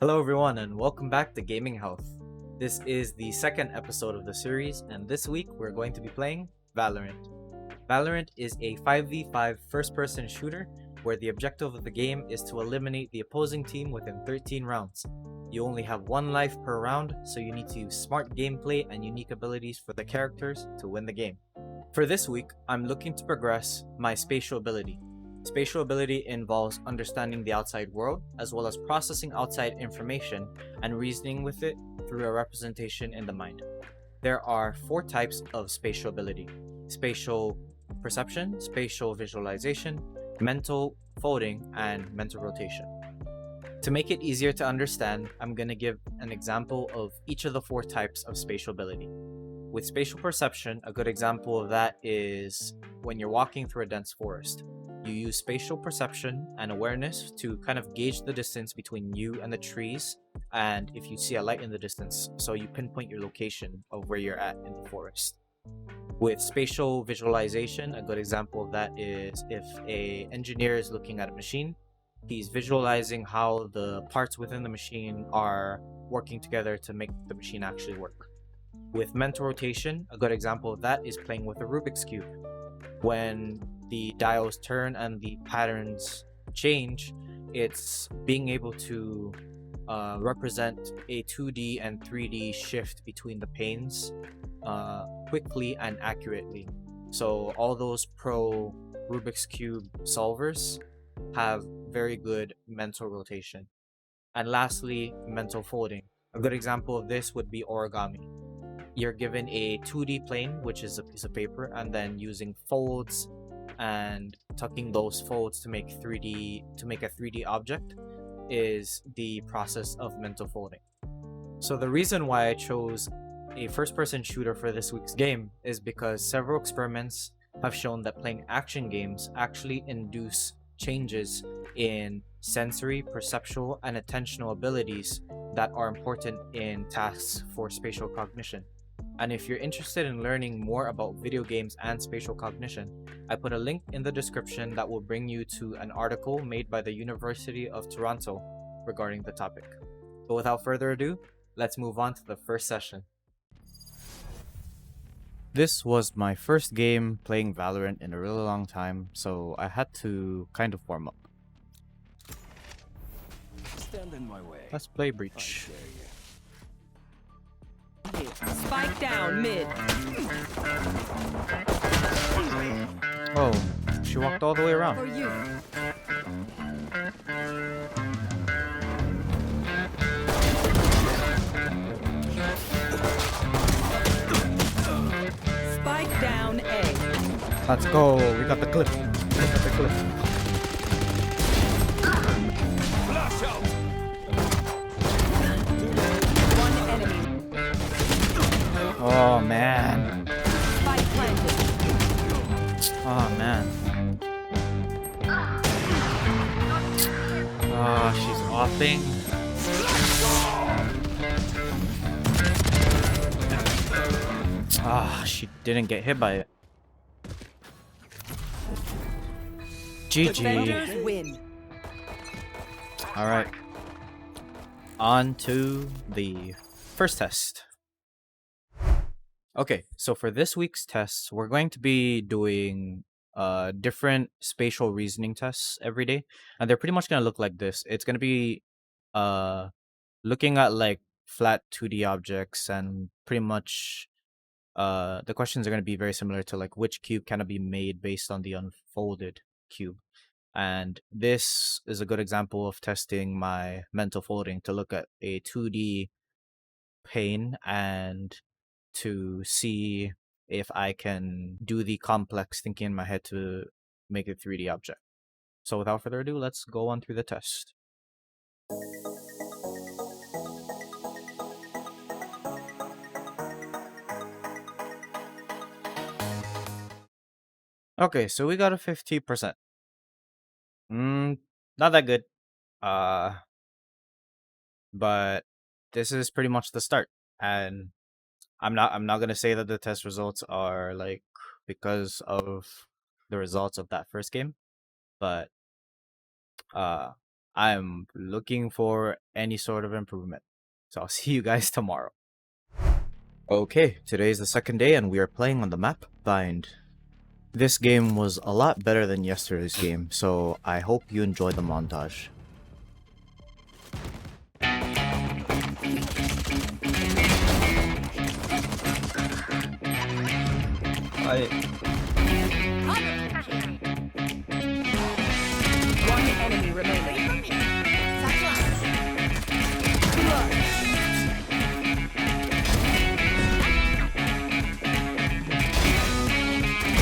Hello everyone and welcome back to GamingHealth. This is the second episode of the series and this week we're going to be playing Valorant. Valorant is a 5v5 first-person shooter where the objective of the game is to eliminate the opposing team within 13 rounds. You only have one life per round, so you need to use smart gameplay and unique abilities for the characters to win the game. For this week, I'm looking to progress my spatial ability. Spatial ability involves understanding the outside world, as well as processing outside information and reasoning with it through a representation in the mind. There are 4 types of spatial ability: spatial perception, spatial visualization, mental folding, and mental rotation. To make it easier to understand, I'm going to give an example of each of the 4 types of spatial ability. With spatial perception, a good example of that is when you're walking through a dense forest. You use spatial perception and awareness to kind of gauge the distance between you and the trees, and if you see a light in the distance, so you pinpoint your location of where you're at in the forest. With spatial visualization, a good example of that is if an engineer is looking at a machine, he's visualizing how the parts within the machine are working together to make the machine actually work. With mental rotation, a good example of that is playing with a Rubik's Cube. When the dials turn and the patterns change, it's being able to represent a 2D and 3D shift between the panes quickly and accurately. So all those pro Rubik's Cube solvers have very good mental rotation. And lastly, mental folding. A good example of this would be origami. You're given a 2D plane, which is a piece of paper, and then using folds and tucking those folds to make a 3D object is the process of mental folding. So the reason why I chose a first-person shooter for this week's game is because several experiments have shown that playing action games actually induce changes in sensory, perceptual, and attentional abilities that are important in tasks for spatial cognition. And if you're interested in learning more about video games and spatial cognition, I put a link in the description that will bring you to an article made by the University of Toronto regarding the topic. But without further ado, let's move on to the first session. This was my first game playing Valorant in a really long time, so I had to kind of warm up. Stand in my way. Let's play Breach. Spike down mid. Oh, she walked all the way For around. you. Spike down A. Let's go. We got the clip. We got the clip. Flash out! One enemy. Oh man. Spike planted. Oh man. Ah, she's offing. Ah, she didn't get hit by it. GG. Defenders win. All right. On to the first test. Okay, so for this week's tests, we're going to be doing different spatial reasoning tests every day, and they're pretty much going to look like this. It's going to be looking at like flat 2D objects, and pretty much the questions are going to be very similar to like which cube can be made based on the unfolded cube. And this is a good example of testing my mental folding to look at a 2D pane and to see if I can do the complex thinking in my head to make a 3D object. So without further ado, let's go on through the test. Okay, so we got a 50%. Not that good. But this is pretty much the start. And I'm not gonna say that the test results are like because of the results of that first game, but I'm looking for any sort of improvement. So I'll see you guys tomorrow. Okay, today is the second day and we are playing on the map Bind. This game was a lot better than yesterday's game, so I hope you enjoy the montage. One enemy remaining.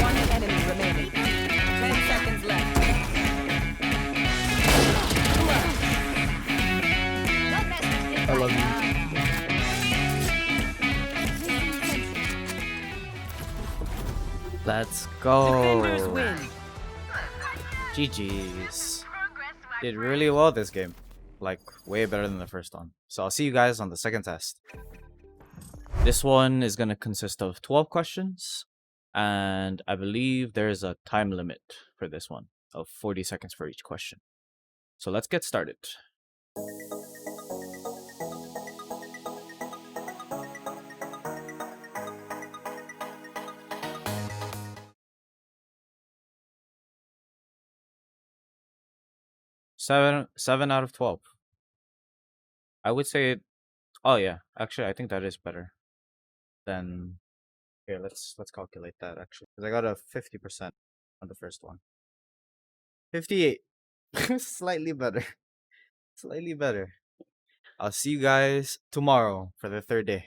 One enemy remaining. 10 seconds left. I love you. Let's Defenders go. win. GG's. Did really well this game. Like, way better than the first one. So I'll see you guys on the second test. This one is going to consist of 12 questions. And I believe there's a time limit for this one of 40 seconds for each question. So let's get started. Seven out of 12. I would say oh yeah, actually I think that is better than here, let's calculate that actually. Because I got a 50% on the first one. 58. Slightly better. Slightly better. I'll see you guys tomorrow for the third day.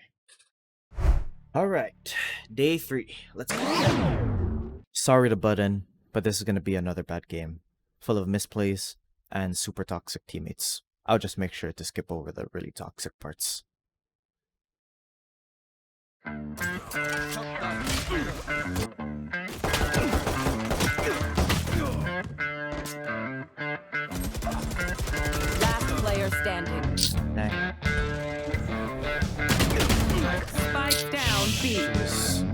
Alright, day 3. Let's go. Sorry to butt in, but this is gonna be another bad game. Full of misplays and super toxic teammates. I'll just make sure to skip over the really toxic parts. Last player standing. Dang. Spike down B. Jeez.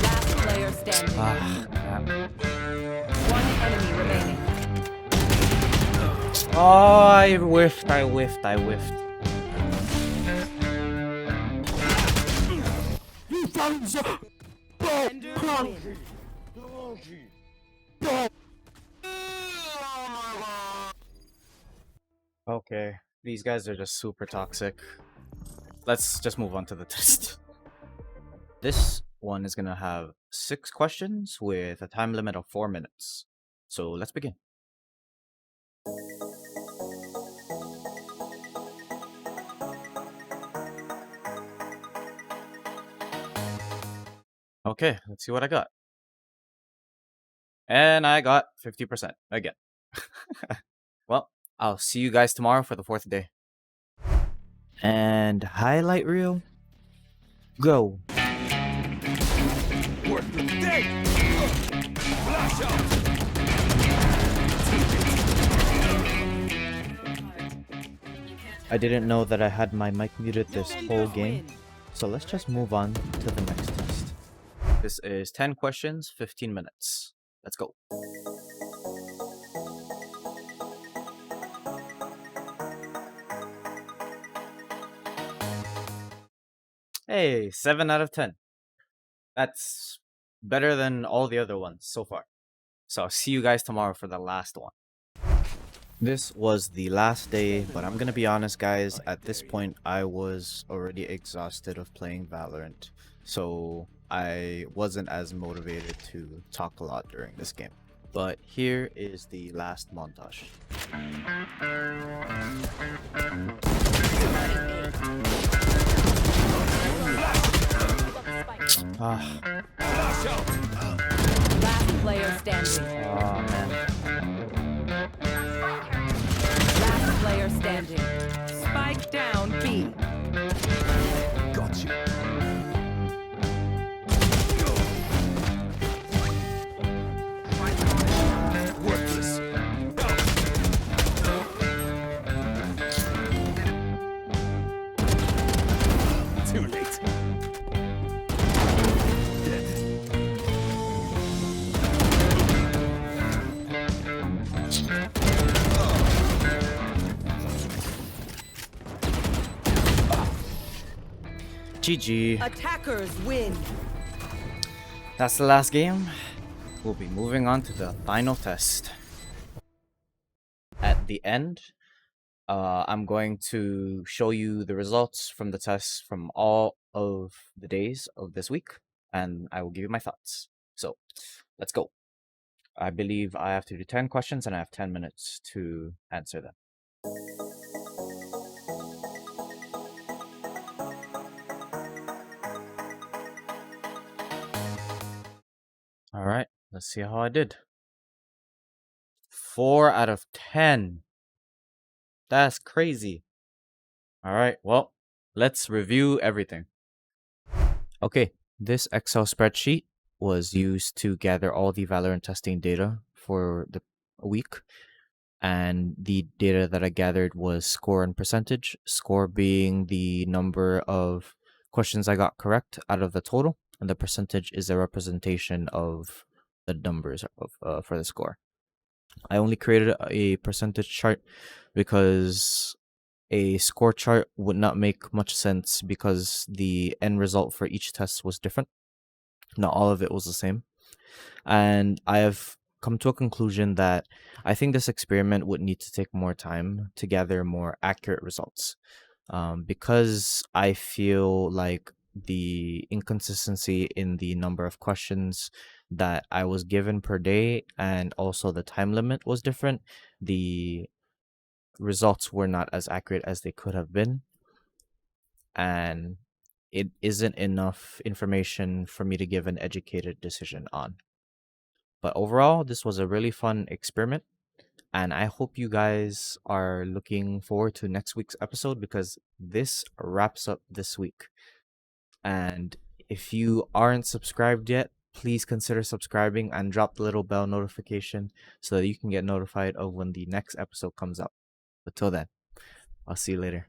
Last player standing. Crap. One enemy remaining. Oh, I whiffed. Defenders win. Okay, these guys are just super toxic. Let's just move on to the test. This one is gonna have 6 questions with a time limit of 4 minutes. So let's begin. Okay, let's see what I got. And I got 50% again. Well, I'll see you guys tomorrow for the 4th day. And highlight reel, go. Worth the day. Flash out. I didn't know that I had my mic muted this whole Defenders game, win. so let's just move on to the next test. This is 10 questions, 15 minutes. Let's go. Hey, 7 out of 10. That's better than all the other ones so far. So I'll see you guys tomorrow for the last one. This was the last day, but I'm gonna be honest guys, at this point I was already exhausted of playing Valorant, so I wasn't as motivated to talk a lot during this game. But here is the last montage. Flash out. Last player standing. Oh man. Last player standing. Spike down B. Got you. Worthless. Too late. Dead. GG. Attackers win. That's the last game. We'll be moving on to the final test. At the end, I'm going to show you the results from the tests from all of the days of this week, and I will give you my thoughts. So, let's go. I believe I have to do 10 questions, and I have 10 minutes to answer them. All right, let's see how I did. 4 out of 10. That's crazy. All right, well, let's review everything. Okay, this Excel spreadsheet was used to gather all the Valorant testing data for the week. And the data that I gathered was score and percentage. Score being the number of questions I got correct out of the total, and the percentage is a representation of the numbers of for the score. I only created a percentage chart because a score chart would not make much sense because the end result for each test was different. Not all of it was the same. And I have come to a conclusion that I think this experiment would need to take more time to gather more accurate results. Because I feel like the inconsistency in the number of questions that I was given per day and also the time limit was different, the results were not as accurate as they could have been. And it isn't enough information for me to give an educated decision on. But overall, this was a really fun experiment. And I hope you guys are looking forward to next week's episode because this wraps up this week. And if you aren't subscribed yet, please consider subscribing and drop the little bell notification so that you can get notified of when the next episode comes out. But till then, I'll see you later.